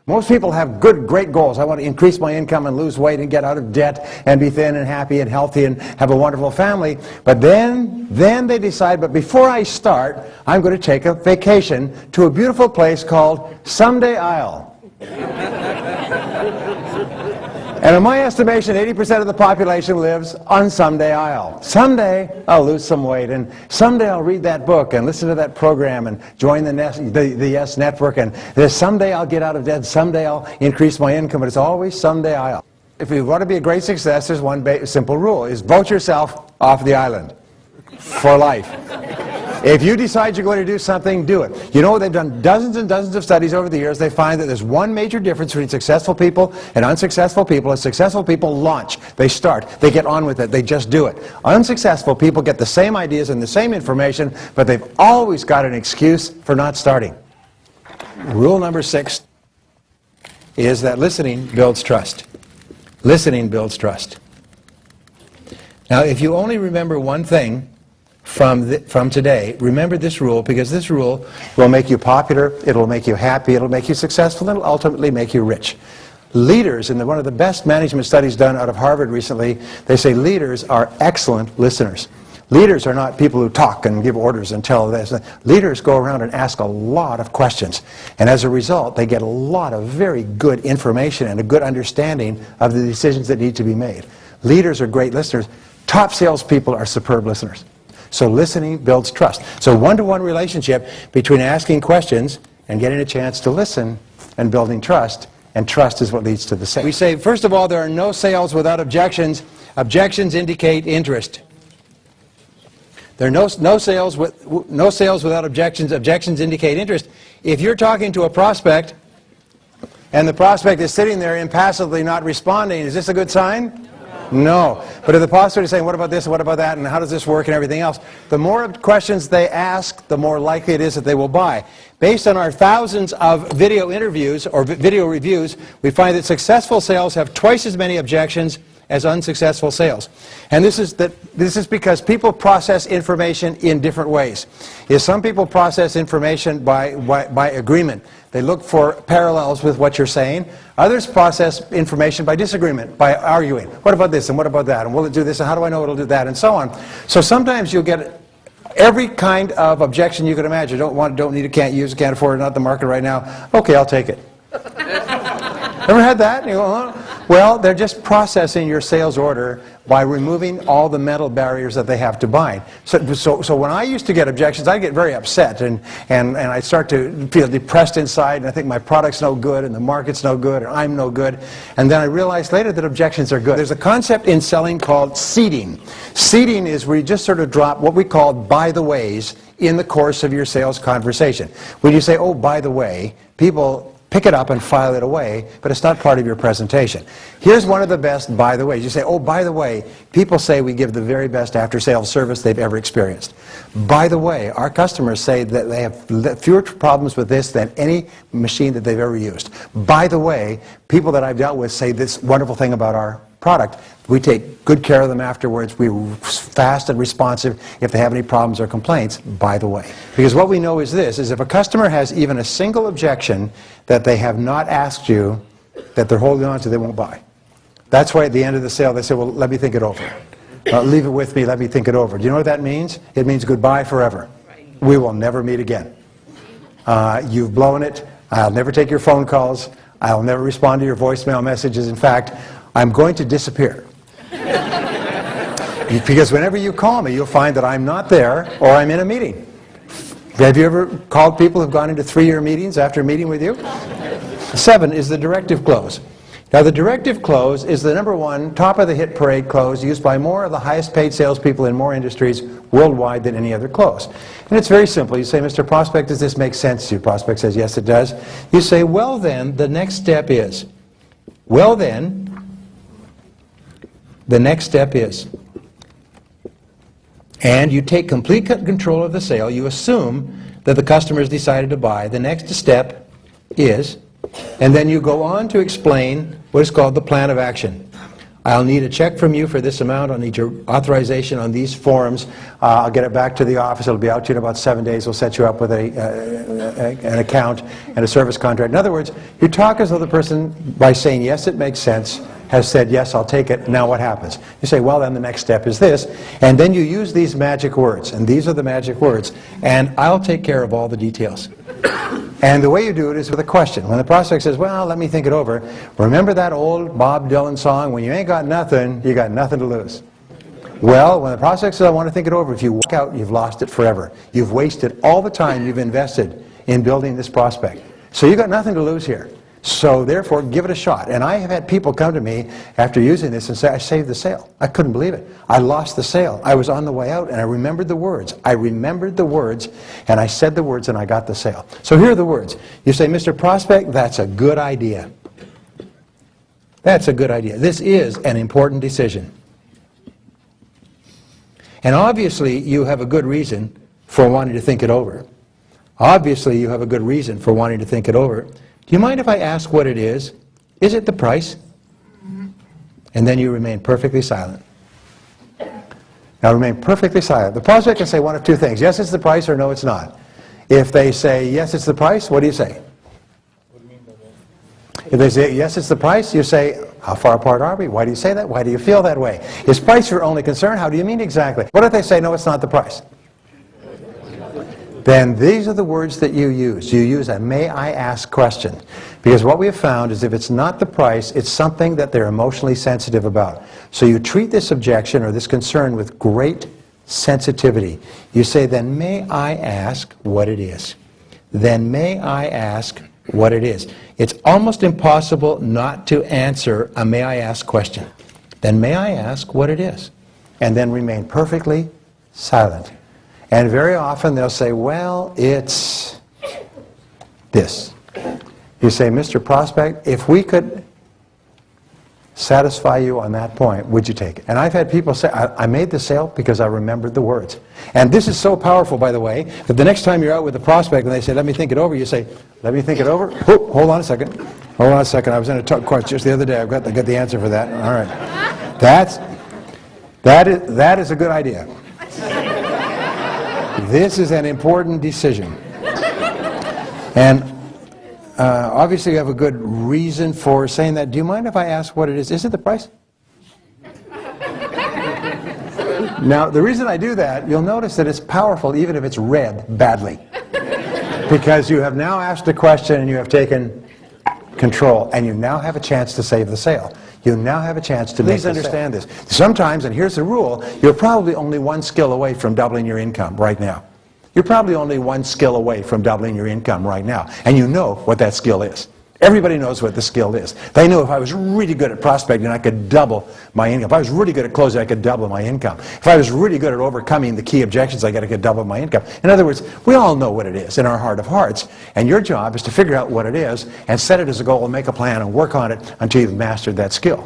Most people have good, great goals. I want to increase my income and lose weight and get out of debt and be thin and happy and healthy and have a wonderful family. But then they decide, but before I start, I'm going to take a vacation to a beautiful place called Someday Isle. And in my estimation, 80% of the population lives on Someday Isle. Someday I'll lose some weight, and someday I'll read that book and listen to that program and join the Yes Network, and someday I'll get out of debt, someday I'll increase my income, but it's always Someday I'll. If you want to be a great success, there's one simple rule, is vote yourself off the island for life. If you decide you're going to do something, do it. You know, they've done dozens and dozens of studies over the years. They find that there's one major difference between successful people and unsuccessful people. Is successful people launch. They start. They get on with it. They just do it. Unsuccessful people get the same ideas and the same information, but they've always got an excuse for not starting. Rule number 6 is that listening builds trust. Listening builds trust. Now, if you only remember one thing from today, remember this rule, because this rule will make you popular, it'll make you happy, it'll make you successful, and it'll ultimately make you rich. Leaders, in one of the best management studies done out of Harvard recently, they say leaders are excellent listeners. Leaders are not people who talk and give orders and tell this. Leaders go around and ask a lot of questions, and as a result they get a lot of very good information and a good understanding of the decisions that need to be made. Leaders are great listeners. Top salespeople are superb listeners. So listening builds trust. So one-to-one relationship between asking questions and getting a chance to listen and building trust, and trust is what leads to the sale. We say, first of all, there are no sales without objections. Objections indicate interest. There are no sales without objections. Objections indicate interest. If you're talking to a prospect and the prospect is sitting there impassively not responding, is this a good sign? No. But if the prospect is saying, what about this, and what about that, and how does this work, and everything else, the more questions they ask, the more likely it is that they will buy. Based on our thousands of video interviews or video reviews, we find that successful sales have twice as many objections as unsuccessful sales. And this is because people process information in different ways. Some people process information by agreement. They look for parallels with what you're saying. Others process information by disagreement, by arguing. What about this and what about that? And will it do this and how do I know it'll do that? And so on. So sometimes you'll get every kind of objection you could imagine. Don't want, don't need it, can't use it, can't afford it, not the market right now. Okay, I'll take it. Ever had that? You go, oh. Well, they're just processing your sales order by removing all the mental barriers that they have to buying. So when I used to get objections, I'd get very upset, and I'd start to feel depressed inside, and I think my product's no good, and the market's no good, and I'm no good. And then I realized later that objections are good. There's a concept in selling called seeding. Seeding is where you just sort of drop what we call by the ways in the course of your sales conversation. When you say, oh, by the way, people pick it up and file it away, but it's not part of your presentation. Here's one of the best by the ways. You say, oh, by the way, people say we give the very best after-sales service they've ever experienced. By the way, our customers say that they have fewer problems with this than any machine that they've ever used. By the way, people that I've dealt with say this wonderful thing about our product. We take good care of them afterwards. We're fast and responsive if they have any problems or complaints, by the way. Because what we know is this, is if a customer has even a single objection that they have not asked you, that they're holding on to, they won't buy. That's why at the end of the sale they say, well, let me think it over. Leave it with me, let me think it over. Do you know what that means? It means goodbye forever. We will never meet again. You've blown it. I'll never take your phone calls. I'll never respond to your voicemail messages. In fact, I'm going to disappear. Because whenever you call me, you'll find that I'm not there or I'm in a meeting. Have you ever called people who've gone into 3-year meetings after meeting with you? 7 is the directive close. Now the directive close is the #1 top of the hit parade close used by more of the highest paid salespeople in more industries worldwide than any other close. And it's very simple. You say, Mr. Prospect, does this make sense to you? Prospect says, yes, it does. You say, well then, the next step is. Well then, the next step is. And you take complete control of the sale. You assume that the customer has decided to buy. The next step is, and then you go on to explain what is called the plan of action. I'll need a check from you for this amount. I'll need your authorization on these forms. I'll get it back to the office. It'll be out to you in about 7 days. We'll set you up with an account and a service contract. In other words, you talk as though the person, by saying, yes, it makes sense, has said, yes, I'll take it. Now what happens? You say, well, then the next step is this. And then you use these magic words. And these are the magic words. And I'll take care of all the details. And the way you do it is with a question. When the prospect says, well, let me think it over, remember that old Bob Dylan song, when you ain't got nothing, you got nothing to lose. Well, when the prospect says, I want to think it over, if you walk out, you've lost it forever. You've wasted all the time you've invested in building this prospect. So you've got nothing to lose here. So therefore, give it a shot. And I have had people come to me after using this and say, I saved the sale. I couldn't believe it. I lost the sale. I was on the way out and I remembered the words. I remembered the words and I said the words and I got the sale. So here are the words. You say, Mr. Prospect, that's a good idea. That's a good idea. This is an important decision. And obviously, you have a good reason for wanting to think it over. Obviously, you have a good reason for wanting to think it over. Do you mind if I ask what it is? Is it the price? And then you remain perfectly silent. Now remain perfectly silent. The prospect can say one of two things. Yes, it's the price, or no, it's not. If they say, yes, it's the price, what do you say? If they say, yes, it's the price, you say, how far apart are we? Why do you say that? Why do you feel that way? Is price your only concern? How do you mean exactly? What if they say, no, it's not the price? Then these are the words that you use. You use a may I ask question. Because what we have found is if it's not the price, it's something that they're emotionally sensitive about. So you treat this objection or this concern with great sensitivity. You say, then may I ask what it is? Then may I ask what it is? It's almost impossible not to answer a may I ask question. Then may I ask what it is? And then remain perfectly silent. And very often they'll say, well, it's this. You say, Mr. Prospect, if we could satisfy you on that point, would you take it? And I've had people say, I made the sale because I remembered the words. And this is so powerful, by the way, that the next time you're out with the prospect and they say, let me think it over, you say, let me think it over? Oh, hold on a second. Hold on a second. I was in a question just the other day. I've got the answer for that. All right. That is a good idea. This is an important decision. And obviously you have a good reason for saying that. Do you mind if I ask what it is? Is it the price? Now, the reason I do that, you'll notice that it's powerful even if it's read badly. Because you have now asked a question and you have taken control, and you now have a chance to save the sale. You now have a chance to make the sale. Please understand this. Sometimes, and here's the rule, you're probably only one skill away from doubling your income right now. You're probably only one skill away from doubling your income right now. And you know what that skill is. Everybody knows what the skill is. They know if I was really good at prospecting, I could double my income. If I was really good at closing, I could double my income. If I was really good at overcoming the key objections, I could double my income. In other words, we all know what it is in our heart of hearts. And your job is to figure out what it is and set it as a goal and make a plan and work on it until you've mastered that skill.